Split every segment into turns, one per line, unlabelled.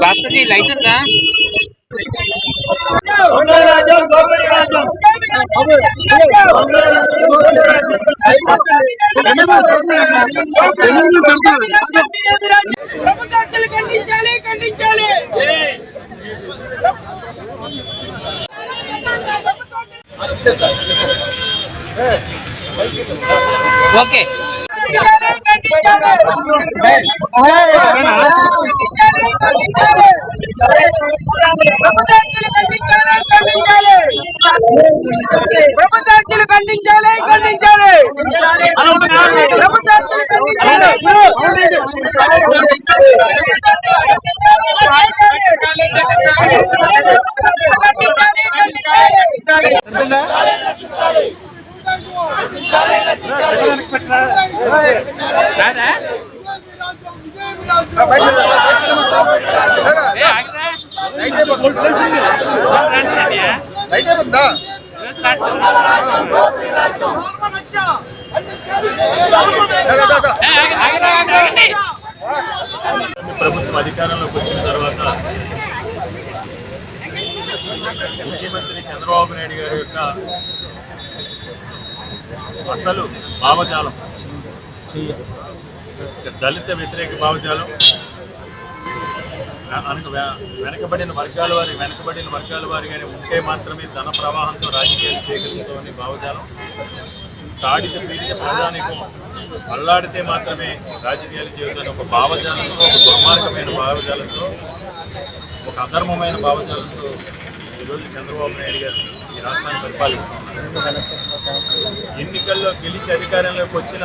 రాష్ట్రపతి లైట్ ఉందా? ఓకే
ప్రభుత్వాలు ఖండించాలి ఖండించాలి
ప్రభుత్వం అధికారంలోకి వచ్చిన తర్వాత ముఖ్యమంత్రి చంద్రబాబు నాయుడు గారి యొక్క అసలు భావజాలం దళిత వ్యతిరేక భావజాలం, వెనకబడిన వర్గాల వారిగానే ఉంటే మాత్రమే ధన ప్రవాహంతో రాజకీయాలు చేయగలుగుతామని భావజాలం, తాడిత పీడిత ప్రజానికం అల్లాడితే మాత్రమే రాజకీయాలు చేయగలని ఒక భావజాలంతో, ఒక దుర్మార్గమైన భావజాలంతో, ఒక అధర్మమైన భావజాలంతో ఈరోజు చంద్రబాబు నాయుడు గారు ఈ రాష్ట్రాన్ని పరిపాలిస్తున్నారు. ఎన్నికల్లో గెలిచి అధికారంలోకి వచ్చిన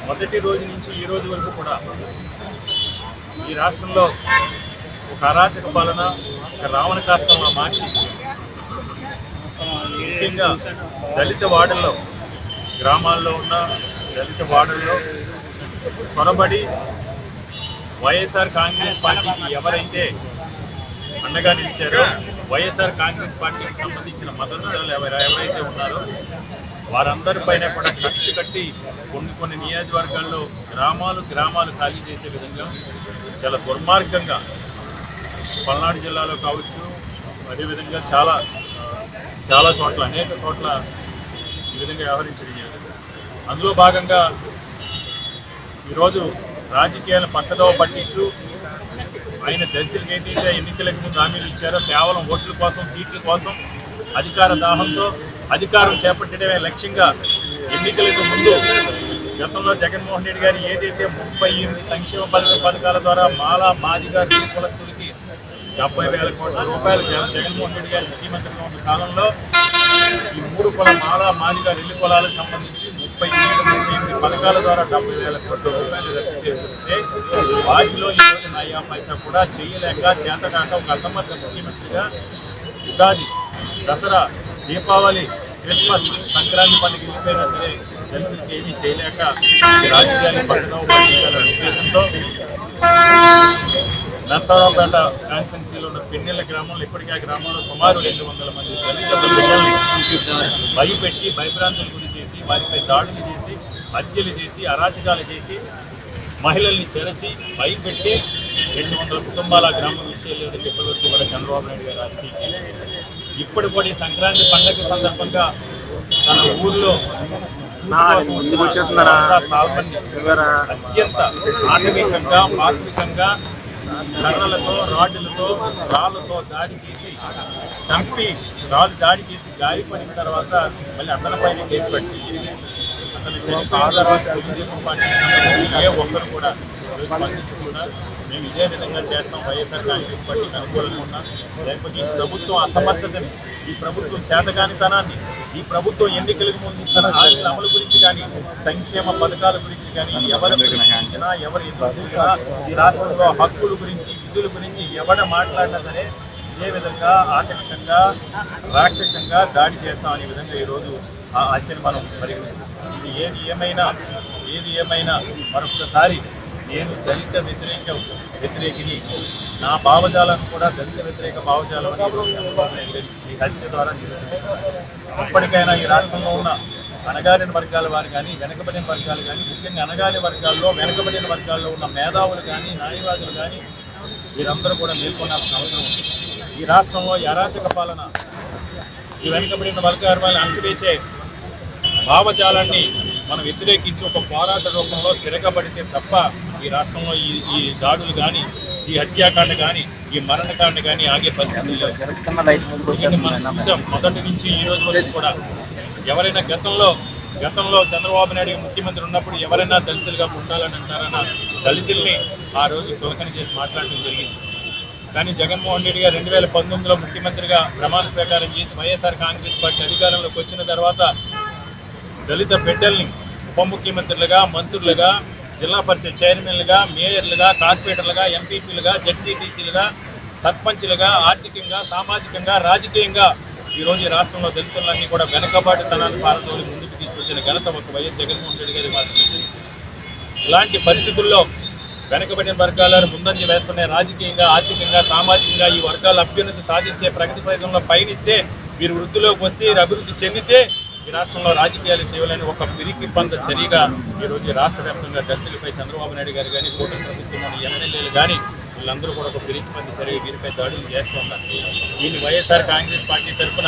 మొదటి రోజు నుంచి ఈ రోజు వరకు కూడా ఈ రాష్ట్రంలో ఒక అరాచక పాలన, ఒక రావణ కాష్టంలో మార్చి ముఖ్యంగా దళిత వాడల్లో, గ్రామాల్లో ఉన్న దళిత వాడల్లో చొరబడి వైఎస్ఆర్ కాంగ్రెస్ పార్టీకి ఎవరైతే అండగా నిలిచారో, వైఎస్ఆర్ కాంగ్రెస్ పార్టీకి సంబంధించిన మద్దతుదారులు ఎవరైతే ఉన్నారో వారందరిపైన కూడా కక్ష కట్టి కొన్ని నియోజకవర్గాల్లో గ్రామాలు ఖాళీ చేసే విధంగా చాలా దుర్మార్గంగా పల్నాడు జిల్లాలో కావచ్చు, అదేవిధంగా చాలా చోట్ల, అనేక చోట్ల ఈ విధంగా వ్యవహరించడం జరిగింది. అందులో భాగంగా ఈరోజు రాజకీయాలను పక్కదోవ పట్టిస్తూ ఆయన దళితులకు ఏదైతే ఎన్నికలకు ముందు హామీలు ఇచ్చారో కేవలం ఓట్ల కోసం, సీట్ల కోసం, అధికార దాహంతో అధికారం చేపట్టడమే లక్ష్యంగా ఎన్నికలకు ముందు గతంలో జగన్మోహన్ రెడ్డి గారు ఏదైతే 38 సంక్షేమ పథకాల ద్వారా మాదిగా కులస్తులకి 70,000 కోట్ల రూపాయలు జగన్మోహన్ రెడ్డి గారి ముఖ్యమంత్రిగా ఉన్న కాలంలో ఈ 3 కుల మాదిగా 2 కులాలకు సంబంధించి 37 పథకాల ద్వారా 70,000 కోట్ల రూపాయలు రద్దు చేస్తే వాటిలో ఈరోజు నయా పైసా కూడా చేయలేక చేతకాక ఒక అసమర్థ ముఖ్యమంత్రిగా ఉగాది, దసరా, దీపావళి, క్రిస్మస్, సంక్రాంతి పండుగ వెళ్ళిపోయినా సరే దళితులకి ఏమీ చేయలేక రాజకీయాన్ని పక్కన పట్టించాలనే ఉద్దేశంతో నరసరావుపేట కాన్స్టిట్యున్సీలో ఉన్న పెన్నెల గ్రామంలో ఇప్పటికే ఆ గ్రామంలో సుమారు 200 మంది దళిత బిడ్డల్ని భయపెట్టి భయభ్రాంతులు గురి చేసి వారిపై దాడులు చేసి హత్యలు చేసి అరాచకాలు చేసి మహిళల్ని చెరచి భయపెట్టి 200 కుటుంబాల గ్రామం విషయాలు ఇప్పటివరకు కూడా చంద్రబాబు నాయుడు గారు రాజకీయ ఇప్పుడు కూడా ఈ సంక్రాంతి పండుగ సందర్భంగా తన ఊర్లో అత్యంత ఆటవికంగా, పాశవికంగా కర్రలతో, రాడ్లతో, రాళ్లతో దాడి చేసి చంపి దాడి చేసి గాయపడిన తర్వాత మళ్ళీ అతనిపైన కేసు పెట్టి అతను చనిపోయిన తర్వాత తెలుగుదేశం పార్టీ ఏ ఒక్కరు కూడా ఈరోజు స్పందించకుండా మేము ఇదే విధంగా చేస్తాం, వైఎస్ఆర్ కాంగ్రెస్ పార్టీకి అనుకూలంగా ఉన్నా, లేకపోతే ఈ ప్రభుత్వం అసమర్థతని, ఈ ప్రభుత్వం చేతగానితనాన్ని, ఈ ప్రభుత్వం ఎన్నికలకు ముందు ఇస్తున్న హామీల అమలు గురించి కానీ, సంక్షేమ పథకాల గురించి కానీ, ఎవరు ప్రశ్నించినా ఎవరు ఎదురు తిరిగినా, ఈ రాష్ట్రంలో హక్కుల గురించి, విధుల గురించి ఎవరు మాట్లాడినా సరే ఇదే విధంగా ఆటంకంగా రాక్షసంగా దాడి చేస్తాం అనే విధంగా ఈరోజు ఆ హత్యను మనం పరిగణించాం. ఇది ఏది ఏమైనా మరొకసారి నేను దళిత వ్యతిరేకిని, నా భావజాలను కూడా దళిత వ్యతిరేక భావజాలం ఈ హత్య ద్వారా ఇప్పటికైనా ఈ రాష్ట్రంలో ఉన్న అణగారిన వర్గాల వారు కానీ, వెనకబడిన వర్గాలు కానీ, ముఖ్యంగా అణగారిన వర్గాల్లో వెనకబడిన వర్గాల్లో ఉన్న మేధావులు కానీ, న్యాయవాదులు కానీ వీరందరూ కూడా మేల్కొనాల్సిన అవసరం ఉంది. ఈ రాష్ట్రంలో ఈ అరాచక పాలన, ఈ వెనుకబడిన వర్గాలను అణచివేసే భావజాలాన్ని మనం వ్యతిరేకించి ఒక పోరాట రూపంలో తిరగబడితే తప్ప ఈ రాష్ట్రంలో ఈ దాడులు కానీ, ఈ హత్యాకాండ కానీ, ఈ మరణకాండ కానీ ఆగే పరిస్థితులు లేవు. మనం చూసాం మొదటి నుంచి ఈ రోజు వరకు కూడా ఎవరైనా గతంలో చంద్రబాబు నాయుడు ముఖ్యమంత్రి ఉన్నప్పుడు ఎవరైనా దళితులుగా ఉండాలని అంటారన్న దళితుల్ని ఆ రోజు చులకన చేసి మాట్లాడటం జరిగింది. కానీ జగన్మోహన్ రెడ్డి గారు 2019లో ముఖ్యమంత్రిగా ప్రమాణ స్వీకారం చేసి వైఎస్ఆర్ కాంగ్రెస్ పార్టీ అధికారంలోకి వచ్చిన తర్వాత దళిత బిడ్డల్ని ఉప ముఖ్యమంత్రులుగా, మంత్రులుగా, జిల్లా పరిషత్ చైర్మన్లుగా, మేయర్లుగా, కార్పొరేటర్లుగా, ఎంపీపీలుగా, జడ్పీటీసీలుగా, సర్పంచ్లుగా, ఆర్థికంగా, సామాజికంగా, రాజకీయంగా ఈరోజు ఈ రాష్ట్రంలో దళితులన్నీ కూడా వెనకబాటుతనాన్ని పాలతోని ముందుకు తీసుకొచ్చిన ఘనత ఒక వైఎస్ జగన్మోహన్ రెడ్డి గారి మాత్రమే. ఇలాంటి పరిస్థితుల్లో వెనకబడిన వర్గాలను ముందంజ వేస్తున్న రాజకీయంగా, ఆర్థికంగా, సామాజికంగా ఈ వర్గాల అభ్యున్నతి సాధించే ప్రగతి ప్రయత్నంలో పయనిస్తే, వీరు వృద్ధిలోకి వస్తే, అభివృద్ధి చెందితే ఈ రాష్ట్రంలో రాజకీయాలు చేయాలని ఒక పిరికి పంత చర్యగా ఈరోజు రాష్ట్ర వ్యాప్తంగా దళితులపై చంద్రబాబు నాయుడు గారు కానీ, కూటమి ప్రభుత్వంలోని ఎమ్మెల్యేలు కానీ వీళ్ళందరూ కూడా ఒక పిరికి పంత చర్య వీరిపై దాడులు చేస్తూ ఉన్నారు. దీన్ని వైఎస్ఆర్ కాంగ్రెస్ పార్టీ తరఫున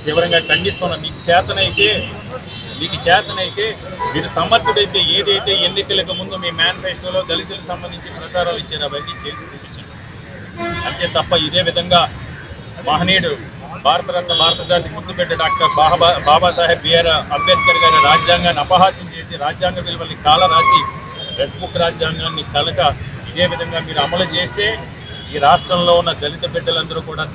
తీవ్రంగా ఖండిస్తున్నాం. మీకు చేతనైతే మీరు సమర్థుడైతే ఏదైతే ఎన్నికలకు ముందు మీ మేనిఫెస్టోలో దళితులకు సంబంధించి ప్రచారాలు ఇచ్చారు అవన్నీ చేసి చూపించండి. అంతే తప్ప ఇదే విధంగా మహనీయుడు భారతరత్న, భారత జాతి ముద్దుబిడ్డ డాక్టర్ బాబాసాహెబ్ బిఆర్ అంబేద్కర్ గారి రాజ్యాంగాన్ని అపహాస్యం చేసి, రాజ్యాంగ విలువల్ని కాల రాసి, రెడ్ బుక్ రాజ్యాంగాన్ని కలక ఇదే విధంగా మీరు అమలు చేస్తే ఈ రాష్ట్రంలో ఉన్న దళిత బిడ్డలందరూ కూడా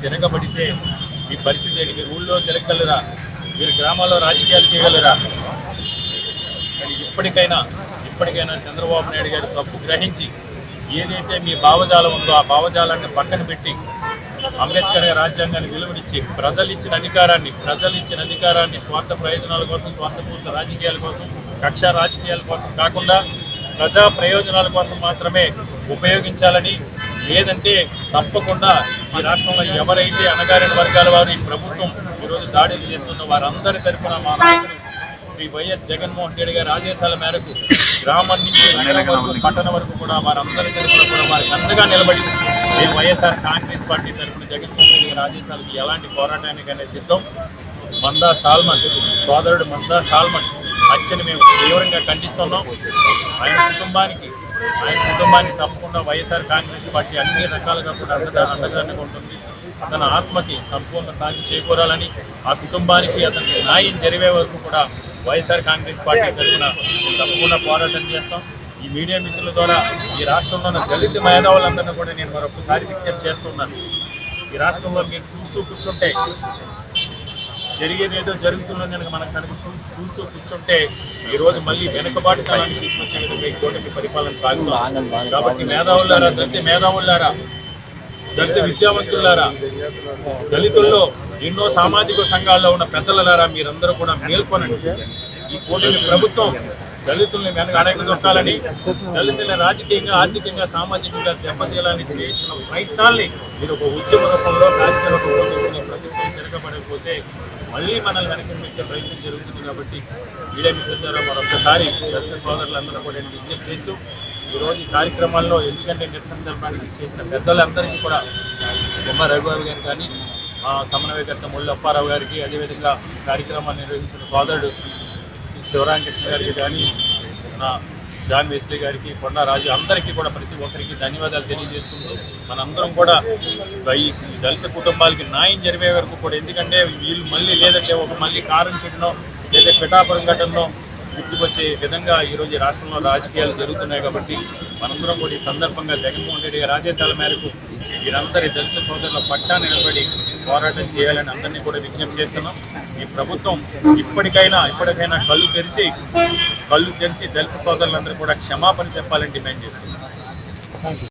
తిరగబడితే మీ పరిస్థితి ఏంటి? మీరు ఊళ్ళో తిరగలరా? మీరు గ్రామాల్లో రాజకీయాలు చేయగలరా? కానీ ఇప్పటికైనా చంద్రబాబు నాయుడు గారు తప్పు గ్రహించి ఏదైతే మీ భావజాలం ఉందో ఆ భావజాలాన్ని పక్కన పెట్టి అంబేద్కర్ రాజ్యాంగాన్ని విలువనిచ్చి ప్రజలు ఇచ్చిన అధికారాన్ని స్వార్థ ప్రయోజనాల కోసం, స్వార్థపూరిత రాజకీయాల కోసం, కక్ష రాజకీయాల కోసం కాకుండా ప్రజా ప్రయోజనాల కోసం మాత్రమే ఉపయోగించాలని, లేదంటే తప్పకుండా ఈ రాష్ట్రంలో ఎవరైతే అణగారిన వర్గాల వారు ఈ ప్రభుత్వం ఈరోజు దాడులు చేస్తున్న వారందరి తరఫున మా నాయకుడు శ్రీ వైఎస్ జగన్మోహన్ రెడ్డి గారి ఆదేశాల మేరకు గ్రామం నుంచి నగరం వరకు, పట్టణ వరకు కూడా వారందరి తరఫున కూడా వారికి అండగా నిలబడి మేము వైఎస్ఆర్ కాంగ్రెస్ పార్టీ తరఫున జగన్మోహన్ రెడ్డి గారి ఆదేశాలకు ఎలాంటి పోరాటానికైనా సిద్ధం. సోదరుడు మందా సాల్మన్ హత్యను మేము తీవ్రంగా ఖండిస్తున్నాం. ఆయన కుటుంబానికి తప్పకుండా వైఎస్ఆర్ కాంగ్రెస్ పార్టీ అన్ని రకాలుగా కూడా అండగా ఉంటుంది. అతని ఆత్మకి సంపూర్ణ శాంతి చేకూరాలని, ఆ కుటుంబానికి అతనికి న్యాయం జరిగే వరకు కూడా వైఎస్ఆర్ కాంగ్రెస్ పార్టీ తరఫున తప్పకుండా పోరాటం చేస్తాం. ఈ మీడియా మిత్రుల ద్వారా ఈ రాష్ట్రంలో ఉన్న దళిత మేధావులందరినీ కూడా నేను మరొకసారి విజ్ఞప్తి చేస్తున్నాను. ఈ రాష్ట్రంలో మీరు చూస్తూ కూర్చుంటే జరిగేది ఏదో జరుగుతుందని కనుక చూస్తూ కూర్చుంటే ఈరోజు మళ్ళీ వెనుకబాటుతనాన్ని తీసుకొచ్చే విధంగా ఈ కూటమి పరిపాలన సాగుతుంది. కాబట్టి మేధావులారా, దళిత విద్యావంతులారా, దళితుల్లో ఎన్నో సామాజిక సంఘాల్లో ఉన్న పెద్దలారా మీరందరూ కూడా మేల్కొనండి. ఈ కూటమి ప్రభుత్వం దళితుల్ని అడగదొక్కాలని, దళితుల రాజకీయంగా, ఆర్థికంగా, సామాజికంగా దెబ్బతీయాలని చేస్తున్న ప్రయత్నాల్ని మీరు ఒక ఉద్యమ రూపంలో, రాజకీయ రూపంలో చేసిన ప్రభుత్వం తిరగబడకపోతే మళ్ళీ మనల్ని వెనక్కి ప్రయత్నం జరుగుతుంది. కాబట్టి మీడియా మిత్రుల ద్వారా మరొకసారి దళిత సోదరులందరూ కూడా నేను విజ్ఞప్తి చేస్తూ ఈరోజు ఈ కార్యక్రమాల్లో ఎందుకంటే నిరసన తెలపడానికి చేసిన పెద్దలందరికీ కూడా బొమ్మ రఘుబాబు గారు కానీ, సమన్వయకర్త ముళ్ళు అప్పారావు గారికి, అదేవిధంగా కార్యక్రమాన్ని నిర్వహించిన సోదరుడు శివరామకృష్ణ గారికి కానీ, నా జాన్ వెస్లీ గారికి, కొండా రాజు అందరికీ కూడా ప్రతి ఒక్కరికి ధన్యవాదాలు తెలియజేసుకుంటూ మనందరం కూడా ఈ దళిత కుటుంబాలకి న్యాయం జరిగే వరకు కూడా, ఎందుకంటే వీళ్ళు మళ్ళీ లేదంటే మళ్ళీ కారం చెట్టునో లేదా పిఠాపురం ఘటనలో గుర్తుకొచ్చే విధంగా ఈరోజు ఈ రాష్ట్రంలో రాజకీయాలు జరుగుతున్నాయి. కాబట్టి మనందరం కూడా ఈ సందర్భంగా జగన్మోహన్ రెడ్డి గారి ఆదేశాల మేరకు వీరందరి దళిత సోదరుల పక్షాన్ని నిలబడి పోరాటం చేయాలని అందరినీ కూడా విజ్ఞప్తి చేస్తున్నాం. ఈ ప్రభుత్వం ఇప్పటికైనా కళ్ళు తెరిచి దళిత సోదరులందరూ కూడా క్షమాపణ చెప్పాలని డిమాండ్ చేస్తున్నాం.